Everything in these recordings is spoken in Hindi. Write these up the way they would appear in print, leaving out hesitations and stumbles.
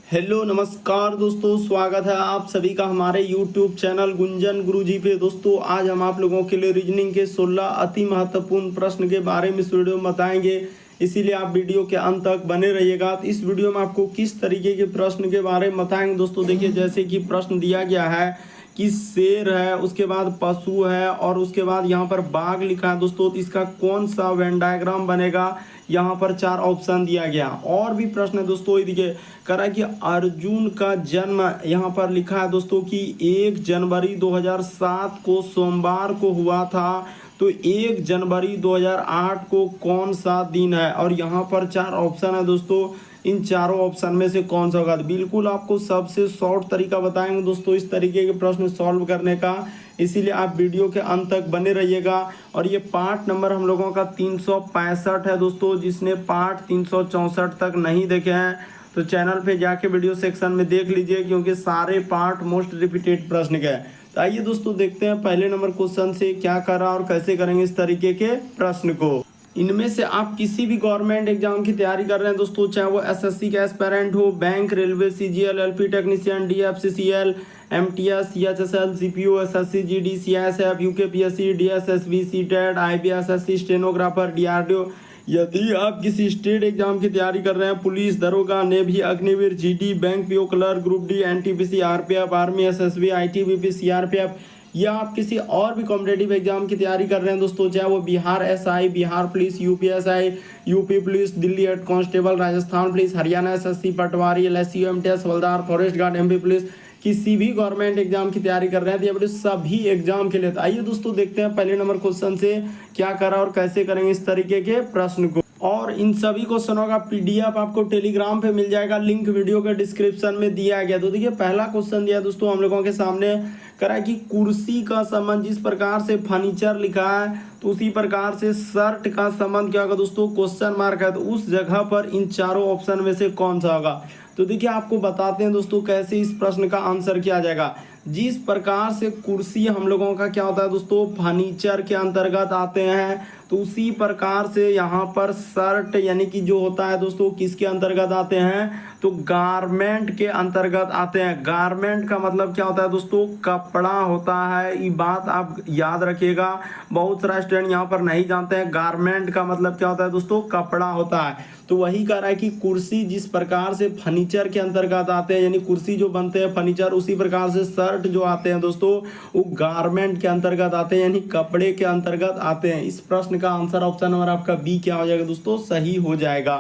हेलो नमस्कार दोस्तों, स्वागत है आप सभी का हमारे YouTube चैनल गुंजन गुरुजी पे। दोस्तों आज हम आप लोगों के लिए रीजनिंग के 16 अति महत्वपूर्ण प्रश्न के बारे में इस वीडियो में बताएंगे, इसीलिए आप वीडियो के अंत तक बने रहिएगा। तो इस वीडियो में आपको किस तरीके के प्रश्न के बारे में बताएंगे दोस्तों। देखिए, जैसे कि प्रश्न दिया गया है कि शेर है, उसके बाद पशु है और उसके बाद यहाँ पर बाघ लिखा है दोस्तों, तो इसका कौन सा वेन डायग्राम बनेगा। यहाँ पर 4 ऑप्शन दिया गया। और भी प्रश्न है दोस्तों, देखिए करा कि अर्जुन का जन्म यहाँ पर लिखा है दोस्तों कि 1 जनवरी 2007 को सोमवार को हुआ था, तो 1 जनवरी 2008 को कौन सा दिन है। और यहाँ पर 4 ऑप्शन है दोस्तों, इन चारों ऑप्शन में से कौन सा होगा। बिल्कुल आपको सबसे शॉर्ट तरीका बताएंगे दोस्तों इस तरीके के प्रश्न सॉल्व करने का, इसीलिए आप वीडियो के अंत तक बने रहिएगा। और ये पार्ट नंबर हम लोगों का 365 है दोस्तों। जिसने पार्ट 364 तक नहीं देखे हैं तो चैनल पे जाके वीडियो सेक्शन में देख लीजिए, क्योंकि सारे पार्ट मोस्ट रिपीटेड प्रश्न के हैं। तो आइए दोस्तों देखते हैं पहले नंबर क्वेश्चन से क्या करा और कैसे करेंगे इस तरीके के प्रश्न को। इनमें से आप किसी भी गवर्नमेंट एग्जाम की तैयारी कर रहे हैं दोस्तों, चाहे वो एसएससी का एस्पेरेंट हो, bank, railway, CGL, LP technician, DFCCL, MTS, CHSL, CPO, SSC, GD, CISF, UKPSC, DSSB, CTET, IBSSC, stenographer, DRDO. यदि आप किसी स्टेट एग्जाम की तैयारी कर रहे हैं, पुलिस, दरोगा, navy, Agniveer, GD, bank PO clerk, group D, NTPC, RPF, army, SSB, ITBP, CRPF, या आप किसी और भी कॉम्पिटेटिव एग्जाम की तैयारी कर रहे हैं दोस्तों, चाहे वो Bihar SI, Bihar police, UPSI, UP police, Delhi head constable, Rajasthan police, Haryana SSC, patwari, LIC, MTS, havildar, forest guard, MP police, किसी भी गवर्नमेंट एग्जाम की तैयारी कर रहे हैं तो ये सभी एग्जाम के लिए। तो आइए दोस्तों देखते हैं पहले नंबर क्वेश्चन से क्या करा और कैसे करेंगे इस तरीके के प्रश्न को। और इन सभी क्वेश्चनों का पीडीएफ आपको टेलीग्राम पे मिल जाएगा, लिंक वीडियो के डिस्क्रिप्शन में दिया गया। तो देखिए पहला क्वेश्चन दिया दोस्तों हम लोगों के सामने, करा कि कुर्सी का संबंध जिस प्रकार से फर्नीचर लिखा है तो उसी प्रकार से शर्ट का संबंध क्या होगा दोस्तों, क्वेश्चन मार्क है, तो उस जगह पर इन चारों ऑप्शन में से कौन सा होगा। तो देखिए आपको बताते हैं दोस्तों कैसे इस प्रश्न का आंसर किया जाएगा। जिस प्रकार से कुर्सी हम लोगों का क्या होता है दोस्तों, फर्नीचर के अंतर्गत आते हैं, तो उसी प्रकार से यहाँ पर शर्ट यानी कि जो होता है दोस्तों किसके अंतर्गत आते हैं, तो गारमेंट के अंतर्गत आते हैं। गारमेंट का मतलब क्या होता है दोस्तों, कपड़ा होता है। ये बात आप याद रखिएगा, बहुत सारा स्टूडेंट यहाँ पर नहीं जानते हैं गारमेंट का मतलब क्या होता है दोस्तों, कपड़ा होता है। तो वही कह रहा है कि कुर्सी जिस प्रकार से फर्नीचर के अंतर्गत आते हैं, यानी कुर्सी जो बनते हैं फर्नीचर, उसी प्रकार से शर्ट जो आते हैं दोस्तों वो गारमेंट के अंतर्गत आते हैं, यानी कपड़े के अंतर्गत आते हैं। इस प्रश्न का आंसर ऑप्शन नंबर आपका बी क्या हो जाएगा दोस्तों, सही हो जाएगा।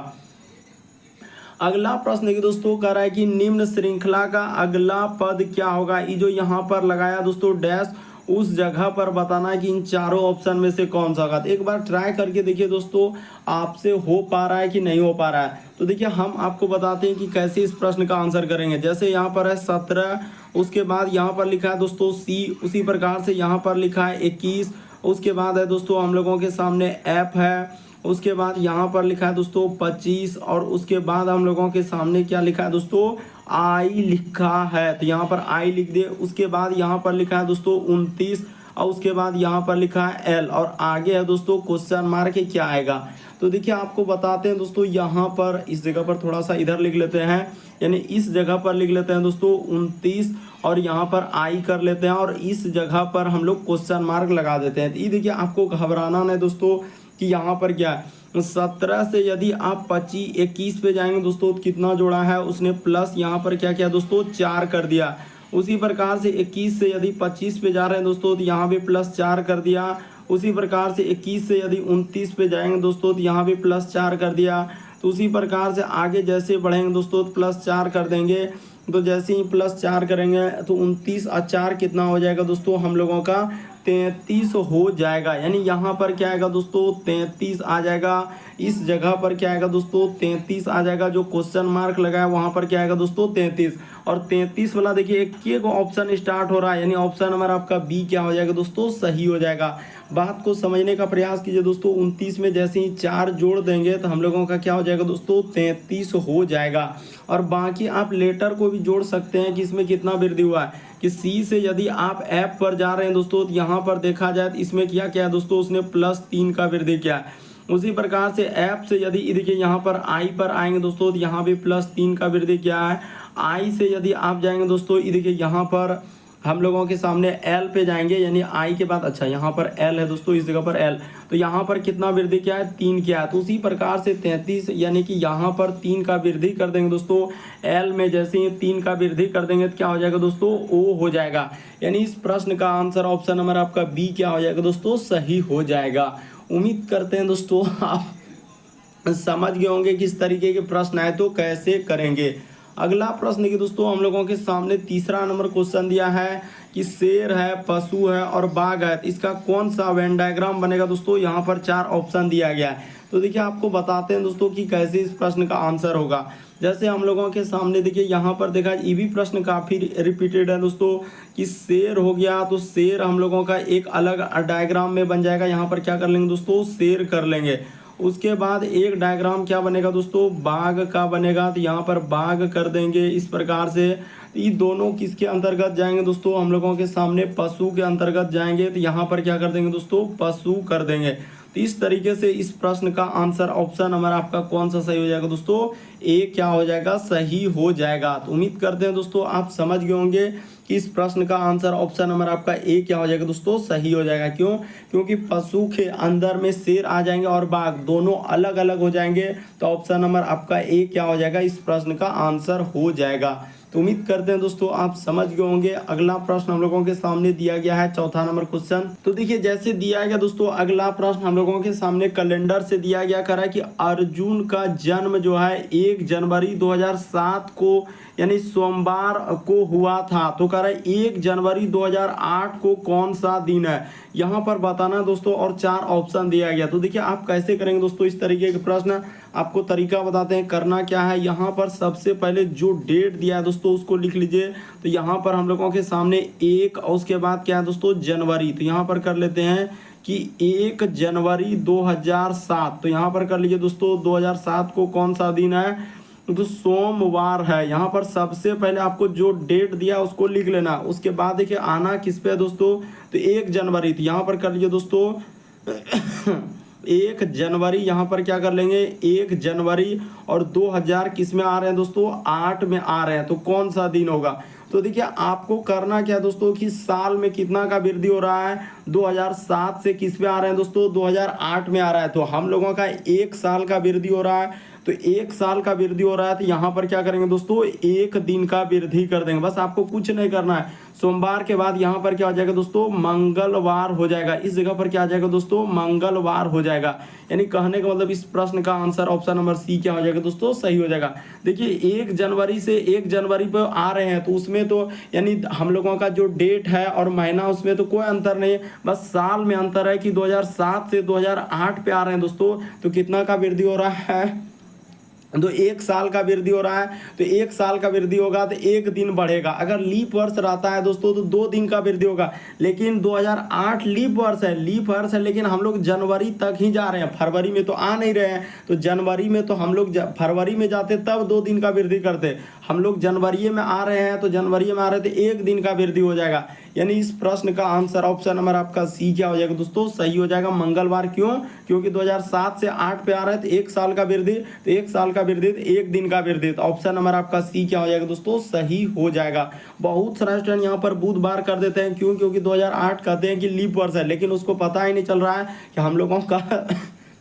अगला प्रश्न देखिए दोस्तों, कह रहा है कि निम्न श्रृंखला का अगला पद क्या होगा। ये जो यहाँ पर लगाया दोस्तों डैश, उस जगह पर बताना कि इन चारों ऑप्शन में से कौन सा होगा। तो एक बार ट्राई करके देखिए दोस्तों आपसे हो पा रहा है कि नहीं हो पा रहा है। तो देखिए हम आपको बताते हैं कि कैसे इस प्रश्न का आंसर करेंगे। जैसे यहाँ पर है 17, उसके बाद यहाँ पर लिखा है दोस्तों सी, उसी प्रकार से यहाँ पर लिखा है 21, उसके बाद है दोस्तों हम लोगों के सामने एफ है, उसके बाद यहाँ पर लिखा है दोस्तों 25, और उसके बाद हम लोगों के सामने क्या लिखा है दोस्तों, आई लिखा है, तो यहाँ पर आई लिख दे। उसके बाद यहाँ पर लिखा है दोस्तों 29, और उसके बाद यहाँ पर लिखा है एल, और आगे है दोस्तों क्वेश्चन मार्क क्या आएगा। तो देखिए आपको बताते हैं दोस्तों, यहाँ पर इस जगह पर थोड़ा सा इधर लिख लेते हैं, यानी इस जगह पर लिख लेते हैं दोस्तों 29, और यहाँ पर आई कर लेते हैं, और इस जगह पर हम लोग क्वेश्चन मार्क लगा देते हैं। तो ये देखिए आपको घबराना नहीं दोस्तों कि यहाँ पर क्या है, 17 से यदि आप 21 पे जाएंगे दोस्तों तो कितना जोड़ा है उसने, प्लस यहाँ पर क्या किया दोस्तों 4 कर दिया। उसी प्रकार से 21 से यदि 25 पे जा रहे हैं दोस्तों तो यहाँ भी प्लस 4 कर दिया। उसी प्रकार से 21 से यदि 29 पे जाएंगे दोस्तों तो यहाँ भी प्लस 4 कर दिया। तो उसी प्रकार से आगे जैसे बढ़ेंगे दोस्तों तो प्लस 4 कर देंगे। तो जैसे ही प्लस 4 करेंगे तो 29 और 4 कितना हो जाएगा दोस्तों, हम लोगों का 33 हो जाएगा। यानी यहाँ पर क्या आएगा दोस्तों 33 आ जाएगा। इस जगह पर क्या आएगा दोस्तों 33 आ जाएगा। जो क्वेश्चन मार्क लगा है वहाँ पर क्या आएगा दोस्तों 33, और 33 वाला देखिए एक ऑप्शन स्टार्ट हो रहा है, यानी ऑप्शन नंबर आपका बी क्या हो जाएगा दोस्तों, सही हो जाएगा। बात को समझने का प्रयास कीजिए दोस्तों। 29 में जैसे ही 4 जोड़ देंगे तो हम लोगों का क्या हो जाएगा दोस्तों 33 हो जाएगा। और बाकी आप लेटर को भी जोड़ सकते हैं कि इसमें कितना वृद्धि हुआ है, कि सी से यदि आप एफ पर जा रहे हैं दोस्तों तो यहाँ पर देखा जाए तो इसमें क्या क्या है दोस्तों, उसने +3 का वृद्धि किया है। उसी प्रकार से एफ से यदि देखिए यहाँ पर आई पर आएंगे दोस्तों, तो यहाँ भी +3 का वृद्धि क्या है। आई से यदि आप जाएंगे दोस्तों, ये देखिए यहाँ पर हम लोगों के सामने एल पे जाएंगे, यानी आई के बाद अच्छा यहाँ पर एल है दोस्तों, इस जगह पर एल, तो यहाँ पर कितना वृद्धि क्या है, 3 क्या है। तो उसी प्रकार से 33 यानी कि यहाँ पर 3 का वृद्धि कर देंगे दोस्तों, एल में जैसे ही 3 का वृद्धि कर देंगे तो क्या हो जाएगा दोस्तों, ओ हो जाएगा। यानी इस प्रश्न का आंसर ऑप्शन नंबर आपका बी क्या हो जाएगा दोस्तों, सही हो जाएगा। उम्मीद करते हैं दोस्तों आप समझ गए होंगे किस तरीके के प्रश्न आए तो कैसे करेंगे। अगला प्रश्न की दोस्तों हम लोगों के सामने तीसरा नंबर क्वेश्चन दिया है कि शेर है, पशु है और बाघ है, तो इसका कौन सा वेन डायग्राम बनेगा दोस्तों। यहाँ पर 4 ऑप्शन दिया गया है, तो देखिए आपको बताते हैं दोस्तों कि कैसे इस प्रश्न का आंसर होगा। जैसे हम लोगों के सामने देखिए यहाँ पर देखा, ये भी प्रश्न काफ़ी रिपीटेड है दोस्तों कि शेर हो गया, तो शेर हम लोगों का एक अलग डायग्राम में बन जाएगा। यहाँ पर क्या कर लेंगे दोस्तों, शेर कर लेंगे। उसके बाद एक डायग्राम क्या बनेगा दोस्तों, बाघ का बनेगा, तो यहाँ पर बाघ कर देंगे। इस प्रकार से ये दोनों किसके अंतर्गत जाएंगे दोस्तों, हम लोगों के सामने पशु के अंतर्गत जाएंगे, तो यहाँ पर क्या कर देंगे दोस्तों, पशु कर देंगे। तो इस तरीके से इस प्रश्न का आंसर ऑप्शन नंबर आपका कौन सा सही हो जाएगा दोस्तों, ए क्या हो जाएगा, सही हो जाएगा। तो उम्मीद करते हैं दोस्तों आप समझ गए होंगे कि इस प्रश्न का आंसर ऑप्शन नंबर आपका ए क्या हो जाएगा दोस्तों, सही हो जाएगा। क्यों, क्योंकि पशु के अंदर में शेर आ जाएंगे और बाघ दोनों अलग अलग हो जाएंगे, तो ऑप्शन नंबर आपका ए क्या हो जाएगा, इस प्रश्न का आंसर हो जाएगा। तो उम्मीद करते हैं दोस्तों आप समझ गए होंगे। अगला प्रश्न हम लोगों के सामने दिया गया है चौथा नंबर क्वेश्चन। तो देखिए जैसे दिया गया दोस्तों, अगला प्रश्न हम लोगों के सामने कैलेंडर से दिया गया, कह रहा है कि अर्जुन का जन्म जो है 1 जनवरी 2007 को यानी सोमवार को हुआ था। तो कह रहा है 1 जनवरी 2008 को कौन सा दिन है, यहाँ पर बताना दोस्तों, और 4 ऑप्शन दिया गया। तो देखिए आप कैसे करेंगे दोस्तों इस तरीके के प्रश्न, आपको तरीका बताते हैं। करना क्या है, यहाँ पर सबसे पहले जो डेट दिया है दोस्तों उसको लिख लीजिए। तो यहाँ पर हम लोगों के सामने 1 और उसके बाद क्या है दोस्तों, जनवरी, तो यहाँ पर कर लेते हैं कि 1 जनवरी 2007। तो यहाँ पर कर लीजिए दोस्तों 2007 को कौन सा दिन है, तो सोमवार है। यहाँ पर सबसे पहले आपको जो डेट दिया उसको लिख लेना। उसके बाद देखिए आना किस पे है दोस्तों, तो 1 जनवरी, तो यहाँ पर कर लीजिए दोस्तों 1 जनवरी, यहाँ पर क्या कर लेंगे 1 जनवरी, और 2000 किस में आ रहे हैं दोस्तों, 8 में आ रहे हैं, तो कौन सा दिन होगा। तो देखिए आपको करना क्या है दोस्तों कि साल में कितना का वृद्धि हो रहा है, 2007 से किस में आ रहे हैं दोस्तों, 2008 में आ रहा है। तो हम लोगों का 1 साल का वृद्धि हो रहा है, तो 1 साल का वृद्धि हो रहा है, तो यहाँ पर क्या करेंगे दोस्तों, 1 दिन का वृद्धि कर देंगे। बस आपको कुछ नहीं करना है। सोमवार के बाद यहाँ पर क्या हो जाएगा दोस्तों, मंगलवार हो जाएगा। इस जगह पर क्या आ जाएगा दोस्तों, मंगलवार हो जाएगा। यानी कहने का मतलब इस प्रश्न का आंसर ऑप्शन नंबर सी क्या हो जाएगा दोस्तों, सही हो जाएगा। देखिए 1 जनवरी से 1 जनवरी पर आ रहे हैं, तो उसमें तो यानी हम लोगों का जो डेट है और महीना उसमें तो कोई अंतर नहीं है, बस साल में अंतर है कि 2007 से 2008 पे आ रहे हैं दोस्तों। तो कितना का वृद्धि हो रहा है, तो 1 साल का वृद्धि हो रहा है। तो 1 साल का वृद्धि होगा तो 1 दिन बढ़ेगा। अगर लीप वर्ष रहता है दोस्तों तो 2 दिन का वृद्धि होगा, लेकिन 2008 लीप वर्ष है, लेकिन हम लोग जनवरी तक ही जा रहे हैं, फरवरी में तो आ नहीं रहे हैं। तो जनवरी में तो हम लोग फरवरी में जाते तब 2 दिन का वृद्धि करते, हम लोग जनवरी में आ रहे हैं, तो जनवरी में आ रहे थे 1 दिन का वृद्धि हो जाएगा। यानी इस प्रश्न का आंसर ऑप्शन नंबर आपका सी क्या हो जाएगा दोस्तों, सही हो जाएगा, मंगलवार। क्यों, क्योंकि 2007 से 8 पे आ रहे थे, 1 साल का वृद्धि, तो 1 साल का वृद्धि, 1 दिन का वृद्धि। तो ऑप्शन नंबर आपका सी क्या हो जाएगा दोस्तों, सही हो जाएगा। बहुत सारा स्टूडेंट यहाँ पर बुधवार कर देते हैं, क्यों, क्योंकि 2008 कहते हैं कि लीप वर्ष है, लेकिन उसको पता ही नहीं चल रहा है कि हम लोगों का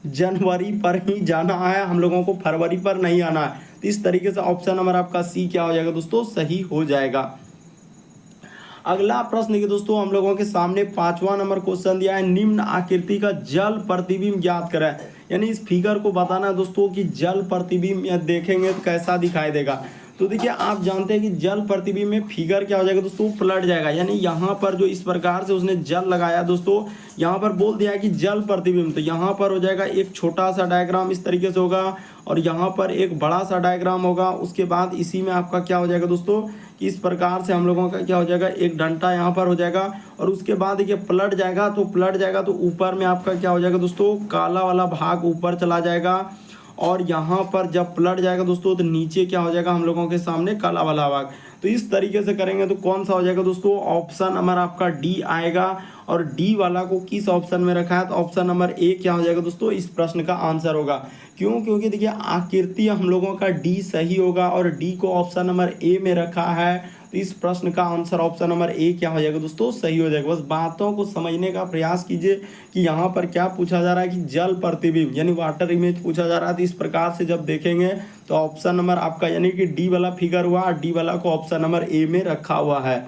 जनवरी पर ही जाना है, हम लोगों को फरवरी पर नहीं आना है। तो इस तरीके से ऑप्शन नंबर आपका सी क्या हो जाएगा दोस्तों, सही हो जाएगा। अगला प्रश्न के दोस्तों हम लोगों के सामने 5वां नंबर क्वेश्चन दिया है, निम्न आकृति का जल प्रतिबिंब ज्ञात करें। यानी इस फिगर को बताना है दोस्तों कि जल प्रतिबिंब देखेंगे तो कैसा दिखाई देगा। तो देखिए आप जानते हैं कि जल प्रतिबिंब में फिगर क्या हो जाएगा दोस्तों, पलट जाएगा। यानी यहाँ पर जो इस प्रकार से उसने जल लगाया दोस्तों, यहाँ पर बोल दिया है कि जल प्रतिबिंब, तो यहाँ पर हो जाएगा एक छोटा सा डायग्राम इस तरीके से होगा, और यहाँ पर एक बड़ा सा डायग्राम होगा। उसके बाद इसी में आपका क्या हो जाएगा दोस्तों, इस प्रकार से हम लोगों का क्या हो जाएगा, एक डंडा यहाँ पर हो जाएगा, और उसके बाद देखिए पलट जाएगा, तो ऊपर में आपका क्या हो जाएगा दोस्तों, काला वाला भाग ऊपर चला जाएगा, और यहाँ पर जब पलट जाएगा दोस्तों तो नीचे क्या हो जाएगा हम लोगों के सामने काला वाला भाग। तो इस तरीके से करेंगे तो कौन सा हो जाएगा दोस्तों, ऑप्शन नंबर आपका डी आएगा। और डी वाला को किस ऑप्शन में रखा है, तो ऑप्शन नंबर ए क्या हो जाएगा दोस्तों, इस प्रश्न का आंसर होगा। क्यों, क्योंकि देखिए आकृति हम लोगों का डी सही होगा और डी को ऑप्शन नंबर ए में रखा है, तो इस प्रश्न का आंसर ऑप्शन नंबर ए क्या हो जाएगा दोस्तों, सही हो जाएगा। बस बातों को समझने का प्रयास कीजिए कि यहाँ पर क्या पूछा जा रहा है कि जल प्रतिबिंब यानी वाटर इमेज पूछा जा रहा है। तो इस प्रकार से जब देखेंगे तो ऑप्शन नंबर आपका यानी कि डी वाला फिगर हुआ और डी वाला को ऑप्शन नंबर ए में रखा हुआ है।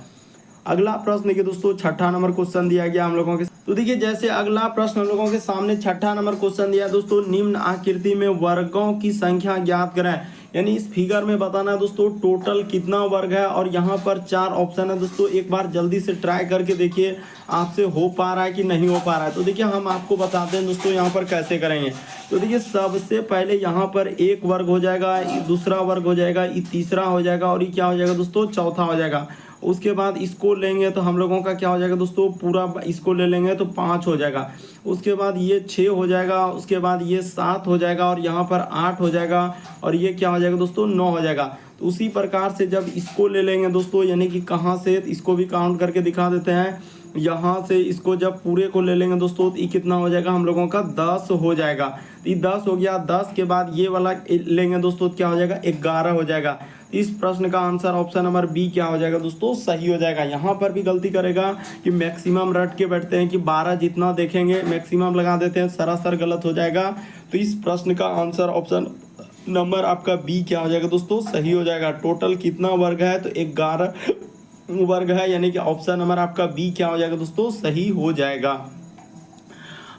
अगला प्रश्न देखिए दोस्तों, छठा नंबर क्वेश्चन दिया गया हम लोगों के। तो देखिए जैसे अगला प्रश्न हम लोगों के सामने छठा नंबर क्वेश्चन दिया दोस्तों, निम्न आकृति में वर्गों की संख्या ज्ञात करें। यानी इस फिगर में बताना है दोस्तों टोटल कितना वर्ग है, और यहाँ पर 4 ऑप्शन है दोस्तों। एक बार जल्दी से ट्राई करके देखिए आपसे हो पा रहा है कि नहीं हो पा रहा है। तो देखिए हम आपको बताते हैं दोस्तों यहाँ पर कैसे करेंगे। तो देखिए सबसे पहले यहाँ पर एक वर्ग हो जाएगा, ये दूसरा वर्ग हो जाएगा, ये तीसरा हो जाएगा और ये क्या हो जाएगा दोस्तों, चौथा हो जाएगा। उसके बाद इसको लेंगे तो हम लोगों का क्या हो जाएगा दोस्तों, पूरा इसको ले लेंगे तो 5 हो जाएगा। उसके बाद ये 6 हो जाएगा, उसके बाद ये 7 हो जाएगा और यहाँ पर 8 हो जाएगा और ये क्या हो जाएगा दोस्तों, 9 हो जाएगा। तो उसी प्रकार से जब इसको ले लेंगे दोस्तों, यानी कि कहाँ से, इसको भी काउंट करके दिखा देते हैं। यहाँ से इसको जब पूरे को ले लेंगे दोस्तों, तो ये कितना हो जाएगा हम लोगों का, 10 हो जाएगा। तो ये 10 हो गया। 10 के बाद ये वाला लेंगे दोस्तों, क्या हो जाएगा, 11 हो जाएगा। इस प्रश्न का आंसर ऑप्शन नंबर बी क्या हो जाएगा दोस्तों, सही हो जाएगा। यहाँ पर भी गलती करेगा कि मैक्सिमम रट के बैठते हैं कि 12 जितना देखेंगे मैक्सिमम लगा देते हैं, सरासर गलत हो जाएगा। तो इस प्रश्न का आंसर ऑप्शन नंबर आपका बी क्या हो जाएगा दोस्तों, सही हो जाएगा। टोटल कितना वर्ग है, तो 11 वर्ग है, यानी कि ऑप्शन नंबर आपका बी क्या हो जाएगा दोस्तों, सही हो जाएगा।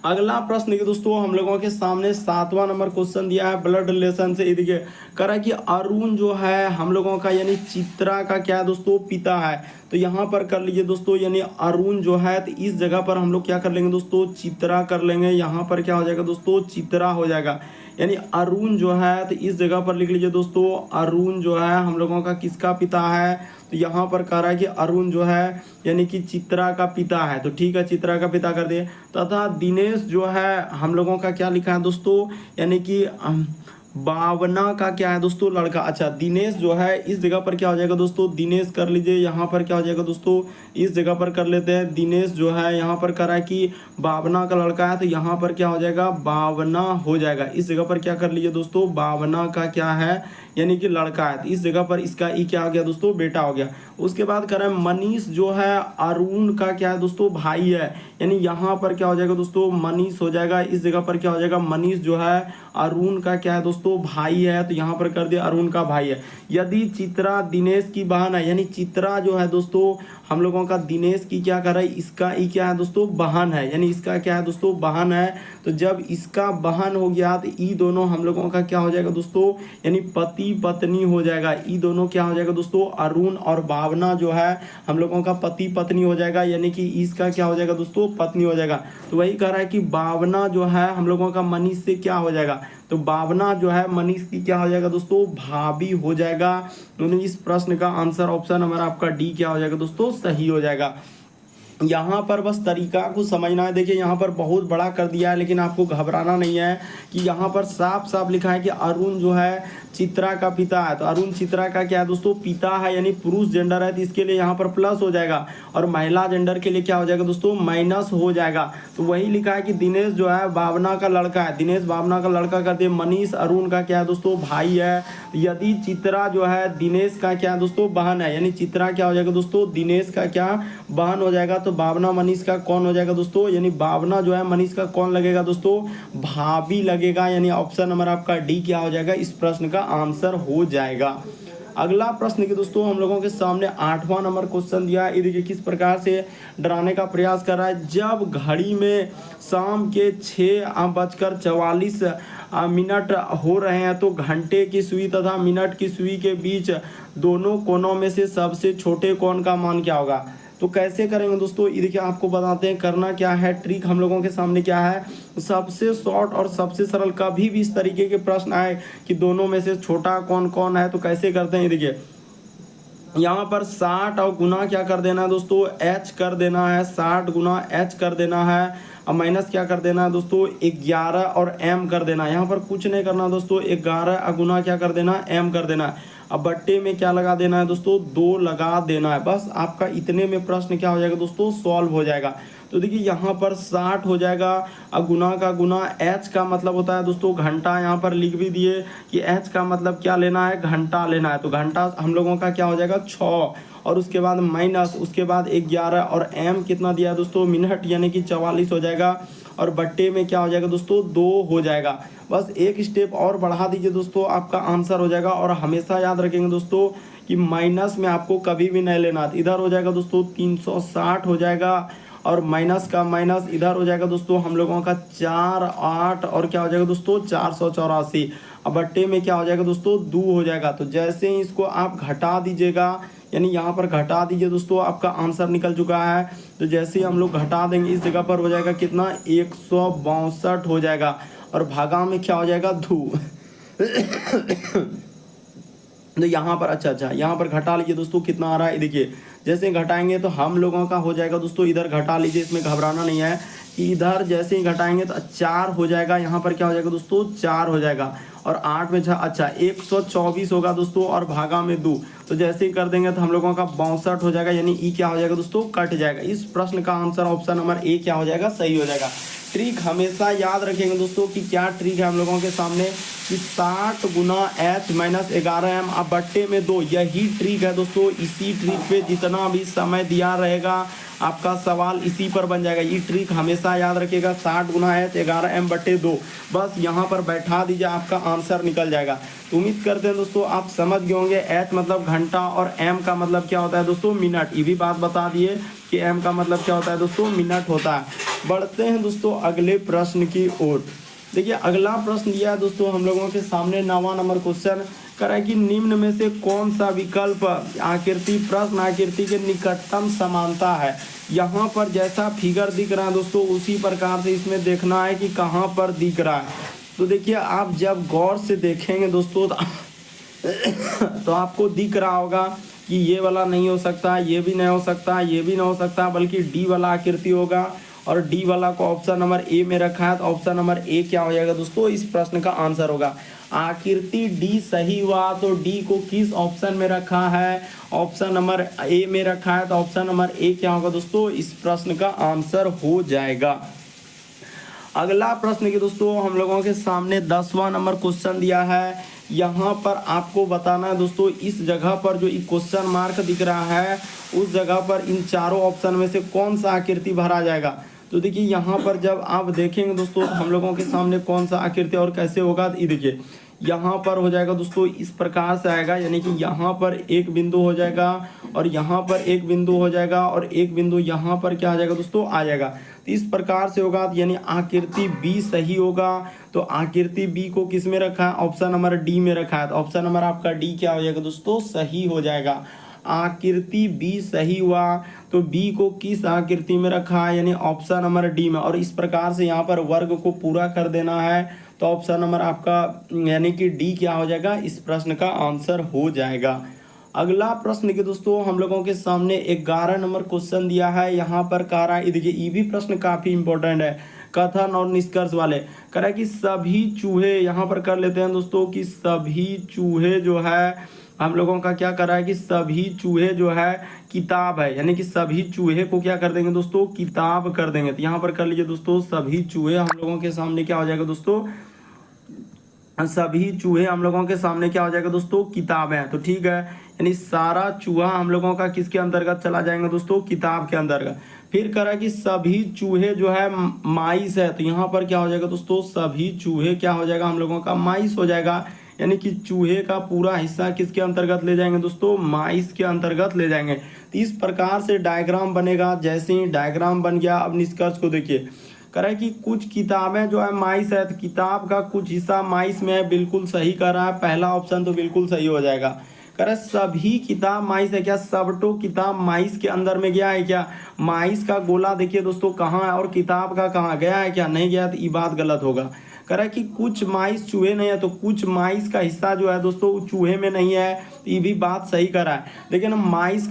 अगला प्रश्न देखिए दोस्तों, हम लोगों के सामने 7वां नंबर क्वेश्चन दिया है ब्लड रिलेशन से। देखिए कह कि अरुण जो है हम लोगों का यानी चित्रा का क्या है दोस्तों, पिता है। तो यहाँ पर कर लीजिए दोस्तों, यानी अरुण जो है, तो इस जगह पर हम लोग क्या कर लेंगे दोस्तों, चित्रा कर लेंगे। यहाँ पर क्या हो जाएगा दोस्तों, चित्रा हो जाएगा। यानी अरुण जो है, तो इस जगह पर लिख लीजिए दोस्तों, अरुण जो है हम लोगों का किसका पिता है, तो यहाँ पर कह रहा है कि अरुण जो है यानी कि चित्रा का पिता है। तो ठीक है, चित्रा का पिता कर दिए। तथा दिनेश जो है हम लोगों का क्या लिखा है दोस्तों, यानी कि भावना का क्या है दोस्तों, लड़का। अच्छा, दिनेश जो है इस जगह पर क्या हो जाएगा दोस्तों, दिनेश कर लीजिए। यहाँ पर क्या हो जाएगा दोस्तों, इस जगह पर कर लेते हैं दिनेश जो है, यहाँ पर कह रहा है कि भावना का लड़का है, तो यहाँ पर क्या हो जाएगा, भावना हो जाएगा। इस जगह पर क्या कर लीजिए दोस्तों, भावना का क्या है, यानी कि लड़का है। तो इस जगह पर इसका ई क्या हो गया दोस्तों, बेटा हो गया। उसके बाद कह रहा है मनीष जो है अरुण का क्या है दोस्तों, भाई है। यानी यहाँ पर क्या हो जाएगा दोस्तों, मनीष हो जाएगा। इस जगह पर क्या हो जाएगा, मनीष जो है अरुण का क्या है दोस्तों, भाई है। तो यहाँ पर कर दिया अरुण का भाई है। यदि चित्रा दिनेश की बहन है, यानी चित्रा जो है दोस्तों हम लोगों का दिनेश की क्या कर रहा है, इसका ई क्या है दोस्तों, बहन है। यानी इसका क्या है दोस्तों, बहन है। तो जब इसका बहन हो गया तो ई दोनों हम लोगों का क्या हो जाएगा दोस्तों, यानी पति पत्नी हो जाएगा। ई दोनों क्या हो जाएगा दोस्तों, अरुण और भावना जो है हम लोगों का पति पत्नी हो जाएगा, यानी कि इसका क्या हो जाएगा दोस्तों, पत्नी हो जाएगा। तो वही कह रहा है कि भावना जो है हम लोगों का मनीष से क्या हो जाएगा, तो भावना जो है मनीष की क्या हो जाएगा दोस्तों, भाभी हो जाएगा। तो इस प्रश्न का आंसर ऑप्शन नंबर आपका डी क्या हो जाएगा दोस्तों, सही हो जाएगा। यहाँ पर बस तरीका को समझना है। देखिए यहाँ पर बहुत बड़ा कर दिया है, लेकिन आपको घबराना नहीं है कि यहाँ पर साफ साफ लिखा है कि अरुण जो है चित्रा का पिता है। तो अरुण चित्रा का क्या है दोस्तों, पिता है, यानी पुरुष जेंडर है, तो इसके लिए यहाँ पर प्लस हो जाएगा। और महिला जेंडर के लिए क्या हो जाएगा दोस्तों, माइनस हो जाएगा। तो वही लिखा है कि दिनेश जो है भावना का लड़का है, दिनेश भावना का लड़का कर दिए। मनीष अरुण का क्या है दोस्तों, भाई है। यदि चित्रा जो है दिनेश का क्या है दोस्तों, बहन है, यानी चित्रा क्या हो जाएगा दोस्तों, दिनेश का क्या बहन हो जाएगा। तो भावना मनीष का कौन हो जाएगा दोस्तों, यानी भावना जो है मनीष का कौन लगेगा दोस्तों, भाभी लगेगा। यानी ऑप्शन नंबर आपका डी क्या हो जाएगा, इस प्रश्न का आंसर हो जाएगा। अगला प्रश्न के दोस्तों हम लोगों के सामने 8वां नंबर क्वेश्चन दिया है। ये देखिए किस प्रकार से डराने का प्रयास कर रहा है। जब घड़ी में शाम के 6:44 मिनट हो रहे हैं तो घंटे की सुई तथा मिनट की सुई के बीच दोनों कोनों में से सबसे छोटे कोण का मान क्या होगा। तो कैसे करेंगे दोस्तों, ये देखिए आपको बताते हैं करना क्या है। ट्रिक हम लोगों के सामने क्या है, सबसे शॉर्ट और सबसे सरल। कभी भी इस तरीके के प्रश्न आए कि दोनों में से छोटा कौन कौन है, तो कैसे करते हैं। ये देखिए यहाँ पर 60 और गुना क्या कर देना है दोस्तों, h कर देना है। 60 गुना h कर देना है और माइनस क्या कर देना है दोस्तों, 11 और m कर देना है। यहाँ पर कुछ नहीं करना दोस्तों, 11 गुना क्या कर देना, m कर देना है। अब बट्टे में क्या लगा देना है दोस्तों, 2 लगा देना है। बस आपका इतने में प्रश्न क्या हो जाएगा दोस्तों, सॉल्व हो जाएगा। तो देखिए यहाँ पर 60 हो जाएगा। अब गुना का गुना, एच का मतलब होता है दोस्तों घंटा, यहाँ पर लिख भी दिए कि एच का मतलब क्या लेना है, घंटा लेना है। तो घंटा हम लोगों का क्या हो जाएगा 6, और उसके बाद माइनस, उसके बाद 11, और एम कितना दिया है दोस्तों, मिनट, यानी कि 44 हो जाएगा। और बट्टे में क्या हो जाएगा दोस्तों, 2 हो जाएगा। बस एक स्टेप और बढ़ा दीजिए दोस्तों, आपका आंसर हो जाएगा। और हमेशा याद रखेंगे दोस्तों कि माइनस में आपको कभी भी नहीं लेना। इधर हो जाएगा दोस्तों 360 हो जाएगा, और माइनस का माइनस इधर हो जाएगा दोस्तों हम लोगों का 4, 8, और क्या हो जाएगा दोस्तों 484। अब बट्टे में क्या हो जाएगा दोस्तों, 2 हो जाएगा। तो जैसे ही इसको आप घटा दीजिएगा, यानी यहाँ पर घटा दीजिए दोस्तों, आपका आंसर निकल चुका है। तो जैसे ही हम लोग घटा देंगे, इस जगह पर हो जाएगा कितना, 162 हो जाएगा, और भागा में क्या हो जाएगा 2। तो यहाँ पर अच्छा यहाँ पर घटा लीजिए दोस्तों, कितना आ रहा है देखिए। जैसे घटाएंगे तो हम लोगों का हो जाएगा दोस्तों, इधर घटा लीजिए, इसमें घबराना नहीं है कि इधर जैसे ही घटाएंगे तो 4 हो जाएगा। यहाँ पर क्या हो जाएगा दोस्तों, 4 हो जाएगा, और 8 में 6, 124 होगा दोस्तों, और भागा में 2। तो जैसे ही कर देंगे तो हम लोगों का 62 हो जाएगा, यानी ई क्या हो जाएगा दोस्तों, कट जाएगा। इस प्रश्न का आंसर ऑप्शन नंबर ए क्या हो जाएगा, सही हो जाएगा। ट्रिक हमेशा याद रखेंगे दोस्तों कि क्या ट्रिक है हम लोगों के सामने, कि 60 गुना एच माइनस 11m अब बट्टे में 2, यही ट्रिक है दोस्तों। इसी ट्रिक पे जितना भी समय दिया रहेगा आपका सवाल इसी पर बन जाएगा। ये ट्रिक हमेशा याद रखिएगा, 60 गुना एच 11m बट्टे 2, बस यहाँ पर बैठा दीजिए, आपका आंसर निकल जाएगा। तो उम्मीद करते हैं दोस्तों आप समझ गए होंगे। एच मतलब घंटा, और एम का मतलब क्या होता है दोस्तों, मिनट। ये भी बात बता दिए कि एम का मतलब क्या होता है दोस्तों, मिनट होता है। बढ़ते हैं दोस्तों अगले प्रश्न की ओर। देखिए अगला प्रश्न दिया है दोस्तों हम लोगों के सामने, 9वां नंबर क्वेश्चन कर है कि निम्न में से कौन सा विकल्प आकृति प्रश्न आकृति के निकटतम समानता है। यहाँ पर जैसा फिगर दिख रहा है दोस्तों, उसी प्रकार से इसमें देखना है कि कहाँ पर दिख रहा है। तो देखिए आप जब गौर से देखेंगे दोस्तों तो आपको दिख रहा होगा कि ये वाला नहीं हो सकता, ये भी नहीं हो सकता, ये भी नहीं हो सकता, बल्कि डी वाला आकृति होगा। और डी वाला को ऑप्शन नंबर ए में रखा है, तो ऑप्शन नंबर ए क्या हो जाएगा दोस्तों, इस प्रश्न का आंसर होगा। आकृति डी सही हुआ, तो डी को किस ऑप्शन में रखा है, ऑप्शन नंबर ए में रखा है, तो ऑप्शन नंबर ए क्या होगा दोस्तों, इस प्रश्न का आंसर हो जाएगा। अगला प्रश्न की दोस्तों हम लोगों के सामने 10वां नंबर क्वेश्चन दिया है। यहाँ पर आपको बताना है दोस्तों, इस जगह पर जो क्वेश्चन मार्क दिख रहा है, उस जगह पर इन चारों ऑप्शन में से कौन सा आकृति भरा जाएगा। तो देखिए यहाँ पर जब आप देखेंगे दोस्तों हम लोगों के सामने कौन सा आकृति और कैसे होगा, ये देखिए यहाँ पर हो जाएगा दोस्तों, इस प्रकार से आएगा, यानी कि यहाँ पर एक बिंदु हो जाएगा, और यहाँ पर एक बिंदु हो जाएगा, और एक बिंदु यहाँ पर क्या आ जाएगा दोस्तों, आ जाएगा। तो इस प्रकार से होगा, यानी आकृति बी सही होगा। तो आकृति बी को किस में रखा है, ऑप्शन नंबर डी में रखा है, तो ऑप्शन नंबर आपका डी क्या हो जाएगा दोस्तों, सही हो जाएगा। आकृति बी सही हुआ, तो बी को किस आकृति में रखा है, यानी ऑप्शन नंबर डी में। और इस प्रकार से यहाँ पर वर्ग को पूरा कर देना है, तो ऑप्शन नंबर आपका यानी कि डी क्या हो जाएगा, इस प्रश्न का आंसर हो जाएगा। अगला प्रश्न के दोस्तों हम लोगों के सामने 11 नंबर क्वेश्चन दिया है। यहाँ पर कह रहा है, देखिए ये भी प्रश्न काफी इंपॉर्टेंट है, कथन और निष्कर्ष वाले। कह रहा है कि सभी चूहे, यहाँ पर कर लेते हैं दोस्तों कि सभी चूहे जो है हम लोगों का क्या कर रहा है कि सभी चूहे जो है किताब है, यानी कि सभी चूहे को क्या कर देंगे दोस्तों, किताब कर देंगे। तो यहाँ पर कर लीजिए दोस्तों, सभी चूहे हम लोगों के सामने क्या हो जाएगा दोस्तों, सभी चूहे हम लोगों के सामने क्या हो जाएगा दोस्तों, किताब है। तो ठीक है, यानी सारा चूहा हम लोगों का किसके अंतर्गत चला जाएगा दोस्तों, किताब के अंतर्गत। फिर कह रहा है कि सभी चूहे जो है माइस है, तो यहाँ पर क्या हो जाएगा दोस्तों, सभी चूहे क्या हो जाएगा हम लोगों का, माइस हो जाएगा। यानी कि चूहे का पूरा हिस्सा किसके अंतर्गत ले जाएंगे दोस्तों, माइस के अंतर्गत ले जाएंगे। तो इस प्रकार से डायग्राम बनेगा। जैसे ही डायग्राम बन गया, अब निष्कर्ष को देखिए। कह रहा है कि कुछ किताबें जो है माइस है, तो किताब का कुछ हिस्सा माइस में है, बिल्कुल सही कर रहा है, पहला ऑप्शन तो बिल्कुल सही हो जाएगा। कह रहा है सभी किताब माइस है, क्या सबटो किताब माइस के अंदर में गया है क्या, माइस का गोला देखिए दोस्तों कहाँ है, और किताब का कहाँ गया है क्या, नहीं गया, तो ये बात गलत होगा। कह रहा है कि कुछ माइस चूहे नहीं है, तो कुछ माइस का हिस्सा जो है दोस्तों चूहे में नहीं है, तो ये भी बात सही करा है। लेकिन माइस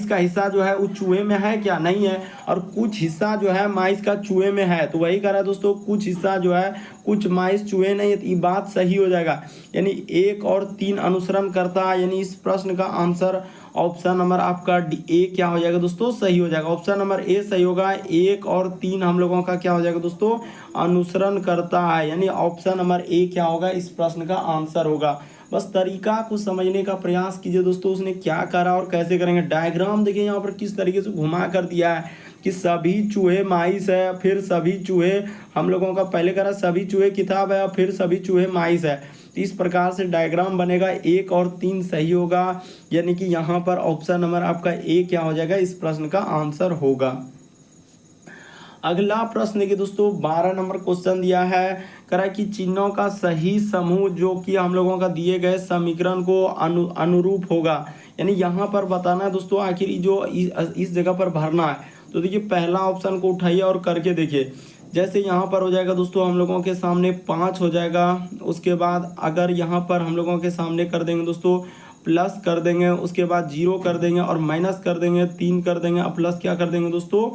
का हिस्सा जो है वो चूहे में है क्या? नहीं है। और कुछ हिस्सा जो है माइस का चूहे में है, तो वही करा दोस्तों, कुछ हिस्सा जो है कुछ माइस चूहे नहीं है, तो ये बात सही हो जाएगा। यानी 1 और 3 अनुसरण करता है, यानी इस प्रश्न का आंसर ऑप्शन नंबर आपका ए क्या हो जाएगा दोस्तों? सही हो जाएगा। ऑप्शन नंबर ए सही होगा। 1 और 3 हम लोगों का क्या हो जाएगा दोस्तों? अनुसरण करता है, यानी ऑप्शन नंबर ए क्या होगा? इस प्रश्न का आंसर होगा। बस तरीका को समझने का प्रयास कीजिए दोस्तों, उसने क्या करा और कैसे करेंगे। डायग्राम देखिए यहाँ पर किस तरीके से घुमा कर दिया है कि सभी चूहे माइस है, फिर सभी चूहे हम लोगों का पहले करा सभी चूहे किताब है, फिर सभी चूहे माइस है। तो इस प्रकार से डायग्राम बनेगा। 1 और 3 सही होगा, यानी कि यहाँ पर ऑप्शन नंबर आपका ए क्या हो जाएगा? इस प्रश्न का आंसर होगा। अगला प्रश्न देखिए दोस्तों, 12 नंबर क्वेश्चन दिया है, करा कि चिन्हों का सही समूह जो कि हम लोगों का दिए गए समीकरण को अनुरूप होगा। यानी यहाँ पर बताना है दोस्तों, आखिर जो इस जगह पर भरना है। तो देखिए पहला ऑप्शन को उठाइए और करके देखिए। जैसे यहाँ पर हो जाएगा दोस्तों हम लोगों के सामने 5 हो जाएगा। उसके बाद अगर यहाँ पर हम लोगों के सामने कर देंगे दोस्तों प्लस कर देंगे, उसके बाद 0 कर देंगे और माइनस कर देंगे, 3 कर देंगे और प्लस क्या कर देंगे दोस्तों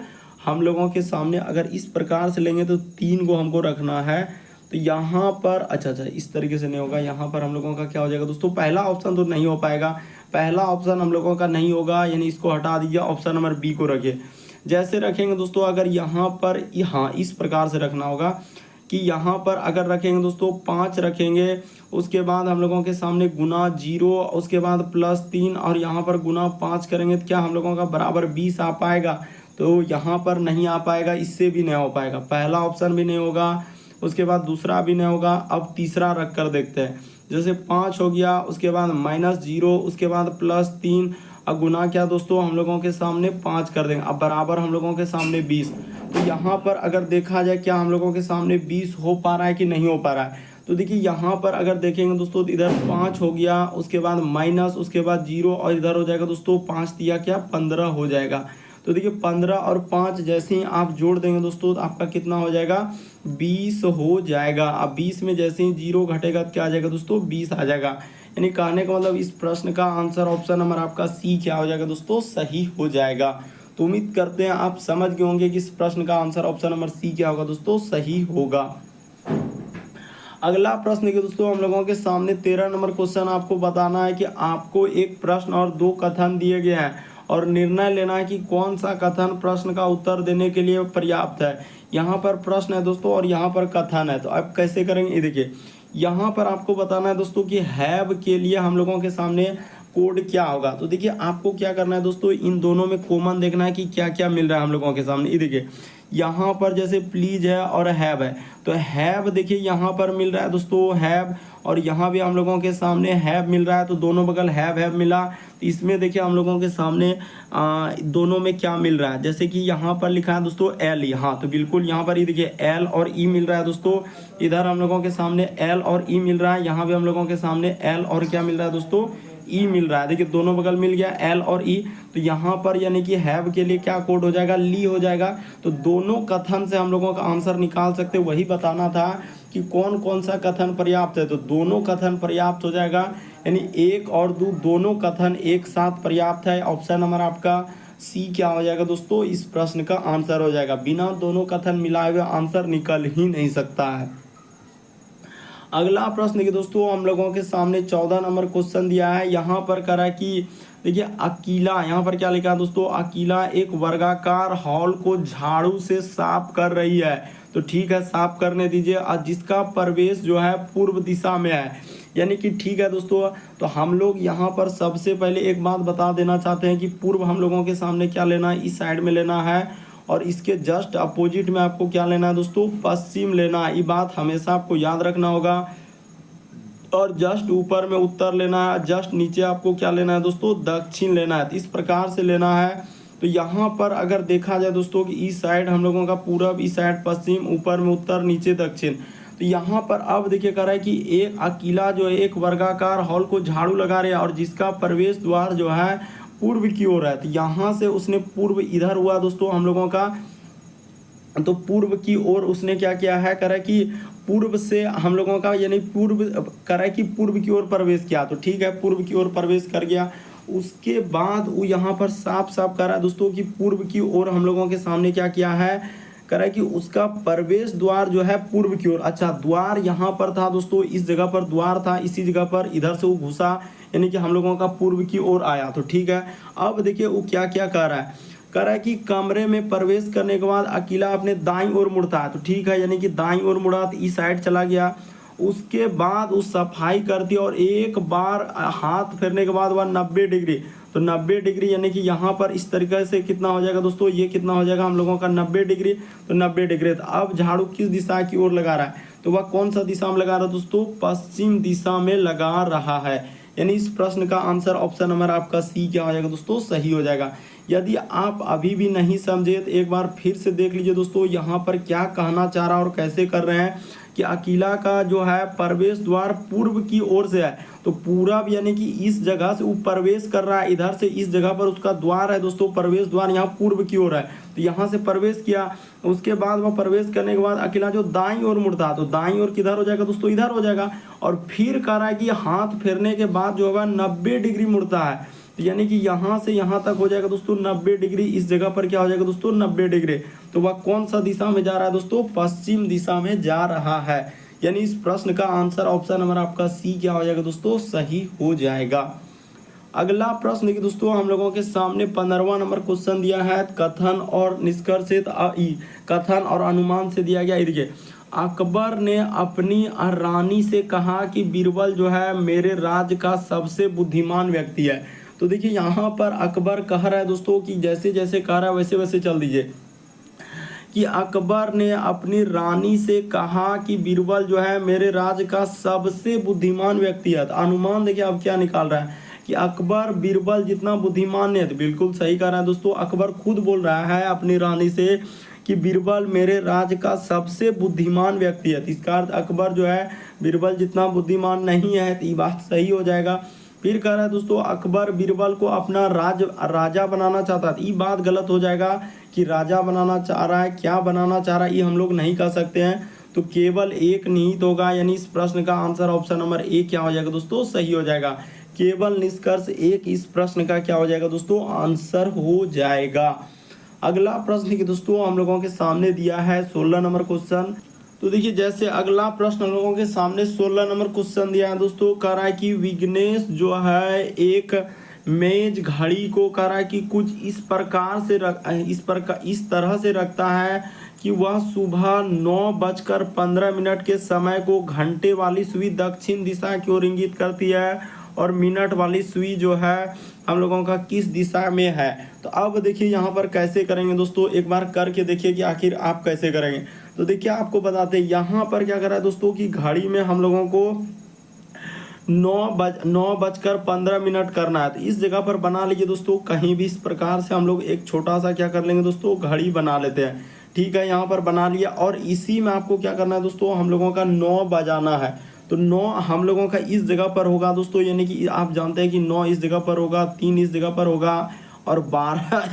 हम लोगों के सामने। अगर इस प्रकार से लेंगे तो 3 को हमको रखना है। तो यहाँ पर अच्छा इस तरीके से नहीं होगा। यहाँ पर हम लोगों का क्या हो जाएगा दोस्तों? पहला ऑप्शन तो नहीं हो पाएगा, पहला ऑप्शन हम लोगों का नहीं होगा, यानी इसको हटा दीजिए। ऑप्शन नंबर बी को रखिए। जैसे रखेंगे दोस्तों, अगर यहाँ पर इस प्रकार से रखना होगा कि यहाँ पर अगर रखेंगे दोस्तों 5 रखेंगे, उसके बाद हम लोगों के सामने गुना 0, उसके बाद प्लस 3 और यहाँ पर गुना 5 करेंगे तो क्या हम लोगों का बराबर 20 आ पाएगा? तो यहाँ पर नहीं आ पाएगा, इससे भी नहीं हो पाएगा। पहला ऑप्शन भी नहीं होगा, उसके बाद दूसरा भी नहीं होगा। अब तीसरा रख कर देखते हैं। जैसे 5 हो गया, उसके बाद -0, उसके बाद +3 अब गुना क्या दोस्तों हम लोगों के सामने 5 कर देंगे। अब बराबर हम लोगों के सामने 20। तो यहाँ पर अगर देखा जाए क्या हम लोगों के सामने 20 हो पा रहा है कि नहीं हो पा रहा है? तो देखिए यहाँ पर अगर देखेंगे दोस्तों तो इधर 5 हो गया, उसके बाद माइनस, उसके बाद 0 और इधर हो जाएगा दोस्तों 5 दिया क्या 15 हो जाएगा। तो देखिए 15 और 5 जैसे ही आप जोड़ देंगे दोस्तों तो आपका कितना हो जाएगा? 20 हो जाएगा। अब 20 में जैसे ही 0 घटेगा तो क्या आ जाएगा दोस्तों? 20 आ जाएगा। यानी कहने का मतलब इस प्रश्न का आंसर ऑप्शन नंबर आपका सी क्या हो जाएगा दोस्तों? सही हो जाएगा। तो उम्मीद करते हैं आप समझ गए होंगे कि इस प्रश्न का आंसर ऑप्शन नंबर सी क्या होगा दोस्तों? सही होगा। अगला प्रश्न देखिए दोस्तों, हम लोगों के सामने 13 नंबर क्वेश्चन आपको बताना है कि आपको एक प्रश्न और 2 कथन दिए गए हैं और निर्णय लेना है कि कौन सा कथन प्रश्न का उत्तर देने के लिए पर्याप्त है। यहाँ पर प्रश्न है दोस्तों और यहाँ पर कथन है। तो आप कैसे करेंगे? ये देखिए यहाँ पर आपको बताना है दोस्तों कि हैव के लिए हम लोगों के सामने कोड क्या होगा। तो देखिए आपको क्या करना है दोस्तों, इन दोनों में कॉमन देखना है कि क्या क्या मिल रहा है हम लोगों के सामने। ये देखिए यहाँ पर जैसे प्लीज है और हैव है, तो हैव देखिए यहाँ पर मिल रहा है दोस्तों हैव, और यहाँ भी हम लोगों के सामने हैव मिल रहा है। तो दोनों बगल हैव मिला। तो इसमें देखिए हम लोगों के सामने दोनों में क्या मिल रहा है। जैसे कि यहाँ पर लिखा है दोस्तों एल, यहाँ तो बिल्कुल यहाँ पर ये देखिए एल और ई मिल रहा है दोस्तों। इधर हम लोगों के सामने एल और ई मिल रहा है, यहाँ भी हम लोगों के सामने एल और क्या मिल रहा है दोस्तों? ई मिल रहा है। देखिए दोनों बगल मिल गया एल और ई। तो यहाँ पर यानी कि हैव के लिए क्या कोड हो जाएगा? ली हो जाएगा। तो दोनों कथन से हम लोगों का आंसर निकाल सकते, वही बताना था कि कौन कौन सा कथन पर्याप्त है। तो दोनों कथन पर्याप्त हो जाएगा, यानी 1 और 2 दोनों कथन एक साथ पर्याप्त है। ऑप्शन नंबर आपका सी क्या हो जाएगा दोस्तों? इस प्रश्न का आंसर हो जाएगा। बिना दोनों कथन मिलाए हुए आंसर निकल ही नहीं सकता है। अगला प्रश्न देखिए दोस्तों, हम लोगों के सामने 14 नंबर क्वेश्चन दिया है। यहाँ पर करा कि देखिए अकीला, यहाँ पर क्या लिखा है दोस्तों? अकीला एक वर्गाकार हॉल को झाड़ू से साफ कर रही है। तो ठीक है, साफ करने दीजिए। और जिसका प्रवेश जो है पूर्व दिशा में है, यानी कि ठीक है दोस्तों। तो हम लोग यहाँ पर सबसे पहले एक बात बता देना चाहते हैं कि पूर्व हम लोगों के सामने क्या लेना है? इस साइड में लेना है, और इसके जस्ट अपोजिट में आपको क्या लेना है दोस्तों? पश्चिम लेना है। ये बात हमेशा आपको याद रखना होगा। और जस्ट ऊपर में उत्तर लेना है, जस्ट नीचे आपको क्या लेना है दोस्तों? दक्षिण लेना है। तो इस प्रकार से लेना है। तो यहाँ पर अगर देखा जाए दोस्तों कि इस साइड हम लोगों का पूरब, इस साइड पश्चिम, ऊपर में उत्तर, नीचे दक्षिण। तो यहाँ पर अब देखिए कर रहा है कि एक अकेला जो है एक वर्गाकार हॉल को झाड़ू लगा रहा है और जिसका प्रवेश द्वार जो है पूर्व की ओर है। तो यहाँ से उसने पूर्व इधर हुआ दोस्तों हम लोगों का, तो पूर्व की ओर उसने क्या किया है, करा कि पूर्व से हम लोगों का यानी पूर्व करा कि पूर्व की ओर प्रवेश किया, तो ठीक है पूर्व की ओर प्रवेश कर गया। उसके बाद वो यहाँ पर साफ साफ करा दोस्तों कि पूर्व की ओर हम लोगों के सामने क्या किया है, करा कि उसका प्रवेश द्वार जो है पूर्व की ओर, अच्छा द्वार यहाँ पर था दोस्तों, इस जगह पर द्वार था, इसी जगह पर इधर से वो घुसा यानी कि हम लोगों का पूर्व की ओर आया, तो ठीक है। अब देखिए वो क्या क्या कर रहा है, कह रहा है कि कमरे में प्रवेश करने के बाद अकेला अपने दाईं ओर मुड़ता है, तो ठीक है यानी कि दाईं ओर मुड़ा तो इस साइड चला गया। उसके बाद वो सफाई करती है और एक बार हाथ फेरने के बाद वह 90 डिग्री, तो 90 डिग्री यानी कि यहाँ पर इस तरीके से कितना हो जाएगा दोस्तों, ये कितना हो जाएगा हम लोगों का 90 डिग्री, तो 90 डिग्री। तो अब झाड़ू किस दिशा की ओर लगा रहा है, तो वह कौन सा दिशा में लगा रहा है दोस्तों, पश्चिम दिशा में लगा रहा है। यानी इस प्रश्न का आंसर ऑप्शन नंबर आपका सी क्या हो जाएगा दोस्तों, सही हो जाएगा। यदि आप अभी भी नहीं समझे तो एक बार फिर से देख लीजिए दोस्तों, यहाँ पर क्या कहना चाह रहा है और कैसे कर रहे हैं कि अकेला का जो है प्रवेश द्वार पूर्व की ओर से है, तो पूरब यानी कि इस जगह से वो प्रवेश कर रहा है, इधर से इस जगह पर उसका द्वार है दोस्तों, प्रवेश द्वार यहाँ पूर्व की ओर है, तो यहाँ से प्रवेश किया। उसके बाद वह प्रवेश करने के बाद अकेला जो दाईं ओर मुड़ता है, तो दाईं ओर किधर हो जाएगा दोस्तों, इधर हो जाएगा। और फिर कह रहा है कि हाथ फेरने के बाद जो होगा 90 डिग्री मुड़ता है, तो यानी कि यहाँ से यहाँ तक हो जाएगा दोस्तों 90 डिग्री, इस जगह पर क्या हो जाएगा दोस्तों 90 डिग्री। तो वह कौन सा दिशा में जा रहा है दोस्तों, पश्चिम दिशा में जा रहा है। यानी इस प्रश्न का आंसर ऑप्शन नंबर आपका सी क्या हो जाएगा दोस्तों, सही हो जाएगा। अगला प्रश्न देखिए दोस्तों, हम लोगों के सामने 15वां नंबर क्वेश्चन दिया है, कथन और निष्कर्षित कथन और अनुमान से दिया गया। देखिए अकबर ने अपनी रानी से कहा कि बीरबल जो है मेरे राज्य का सबसे बुद्धिमान व्यक्ति है। तो देखिए यहाँ पर अकबर कह रहा है दोस्तों कि जैसे जैसे कह रहा है वैसे वैसे चल दीजिए, कि अकबर ने अपनी रानी से कहा कि बीरबल जो है मेरे राज्य का सबसे बुद्धिमान व्यक्ति है। तो अनुमान देखिए अब क्या निकाल रहा है कि अकबर बीरबल जितना बुद्धिमान है, तो बिल्कुल सही कह रहा है दोस्तों, अकबर खुद बोल रहा है अपनी रानी से कि बीरबल मेरे राज्य का सबसे बुद्धिमान व्यक्ति है। तो इसका अर्थ अकबर जो है बीरबल जितना बुद्धिमान नहीं है, तो ये बात सही हो जाएगा। फिर कह रहा है दोस्तों अकबर बीरबल को अपना राजा बनाना चाहता है, ये बात गलत हो जाएगा कि राजा बनाना चाह रहा है, क्या बनाना चाह रहा है ये हम लोग नहीं कह सकते हैं, तो केवल एक निहित होगा। यानी इस प्रश्न का आंसर ऑप्शन नंबर ए क्या हो जाएगा दोस्तों, सही हो जाएगा। केवल निष्कर्ष एक इस प्रश्न का क्या हो जाएगा दोस्तों, आंसर हो जाएगा। अगला प्रश्न की दोस्तों हम लोगों के सामने दिया है 16 नंबर क्वेश्चन। तो देखिए जैसे अगला प्रश्न हम लोगों के सामने 16 नंबर क्वेश्चन दिया है दोस्तों, कह रहा है कि विघ्नेश जो है एक मेज घड़ी को कह रहा है कि कुछ इस तरह से रखता है कि वह सुबह 9:15 के समय को घंटे वाली सुई दक्षिण दिशा की ओर इंगित करती है और मिनट वाली सुई जो है हम लोगों का किस दिशा में है। तो अब देखिए यहाँ पर कैसे करेंगे दोस्तों, एक बार करके देखिए कि आखिर आप कैसे करेंगे। तो देखिए आपको बताते हैं यहाँ पर क्या कर रहा है दोस्तों कि घड़ी में हम लोगों को 9:15 करना है, तो इस जगह पर बना लीजिए दोस्तों, कहीं भी इस प्रकार से हम लोग एक छोटा सा क्या कर लेंगे दोस्तों, घड़ी बना लेते हैं। ठीक है, यहाँ पर बना लिया और इसी में आपको क्या करना है दोस्तों, हम लोगों का 9 बजाना है। तो 9 हम लोगों का इस जगह पर होगा दोस्तों, यानी कि आप जानते हैं कि 9 इस जगह पर होगा, 3 इस जगह पर होगा और 12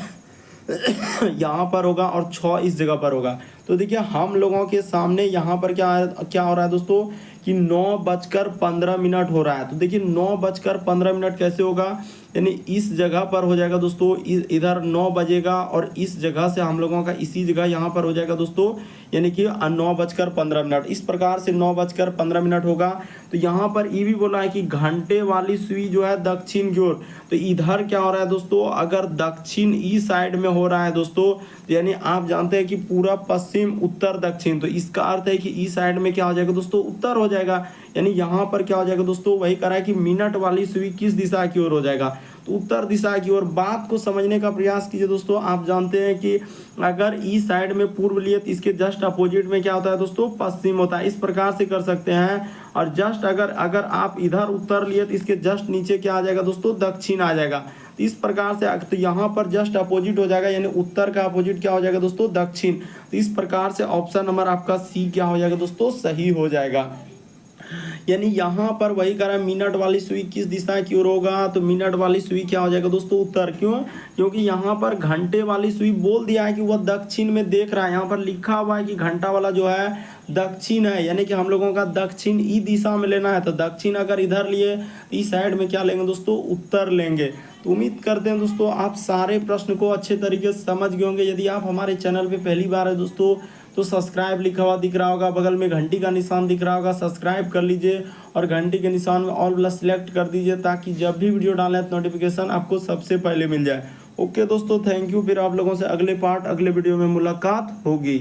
यहाँ पर होगा और 6 इस जगह पर होगा। तो देखिए हम लोगों के सामने यहाँ पर क्या हो रहा है दोस्तों कि 9:15 हो रहा है। तो देखिए 9:15 कैसे होगा, यानी इस जगह पर हो जाएगा दोस्तों, इधर 9 बजेगा और इस जगह से हम लोगों का इसी जगह यहाँ पर हो जाएगा दोस्तों, यानी कि 9:15। इस प्रकार से 9:15 होगा। तो यहाँ पर ये भी बोला है कि घंटे वाली सुई जो है दक्षिण की ओर, तो इधर क्या हो रहा है दोस्तों, अगर दक्षिण ई साइड में हो रहा है दोस्तों, तो यानी आप जानते हैं कि पूरा पश्चिम उत्तर दक्षिण, तो इसका अर्थ है कि ई साइड में क्या हो जाएगा दोस्तों, उत्तर हो जाएगा। यानी यहाँ पर क्या हो जाएगा दोस्तों, वही कह रहा है कि मिनट वाली सुई किस दिशा की ओर हो जाएगा, तो उत्तर दिशा की ओर। बात को समझने का प्रयास कीजिए दोस्तों, आप जानते हैं कि अगर ई साइड में पूर्व लिए तो इसके जस्ट अपोजिट में क्या होता है दोस्तों, पश्चिम होता है। इस प्रकार से कर सकते हैं। और जस्ट अगर आप इधर उत्तर लिए तो इसके जस्ट नीचे क्या आ जाएगा दोस्तों, दक्षिण आ जाएगा। तो इस प्रकार से तो यहाँ पर जस्ट अपोजिट हो जाएगा, यानी उत्तर का अपोजिट क्या हो जाएगा दोस्तों, दक्षिण। तो इस प्रकार से ऑप्शन नंबर आपका सी क्या हो जाएगा दोस्तों, सही हो जाएगा। यानी यहाँ पर वही कह रहा है मिनट वाली सुई किस दिशा की ओर होगा, तो मिनट वाली सुई क्या हो जाएगा दोस्तों, उत्तर। क्यों? क्योंकि यहाँ पर घंटे वाली सुई बोल दिया है कि वह दक्षिण में देख रहा है, यहाँ पर लिखा हुआ है कि घंटा वाला जो है दक्षिण है, यानी कि हम लोगों का दक्षिण ई दिशा में लेना है। तो दक्षिण अगर इधर लिए तो इस साइड में क्या लेंगे दोस्तों, उत्तर लेंगे। तो उम्मीद करते हैं दोस्तों आप सारे प्रश्न को अच्छे तरीके से समझ गए होंगे। यदि आप हमारे चैनल पे पहली बार है दोस्तों तो सब्सक्राइब लिखा हुआ दिख रहा होगा, बगल में घंटी का निशान दिख रहा होगा, सब्सक्राइब कर लीजिए और घंटी के निशान में ऑल प्लस सेलेक्ट कर दीजिए, ताकि जब भी वीडियो डालें तो नोटिफिकेशन आपको सबसे पहले मिल जाए। ओके दोस्तों, थैंक यू। फिर आप लोगों से अगले वीडियो में मुलाकात होगी।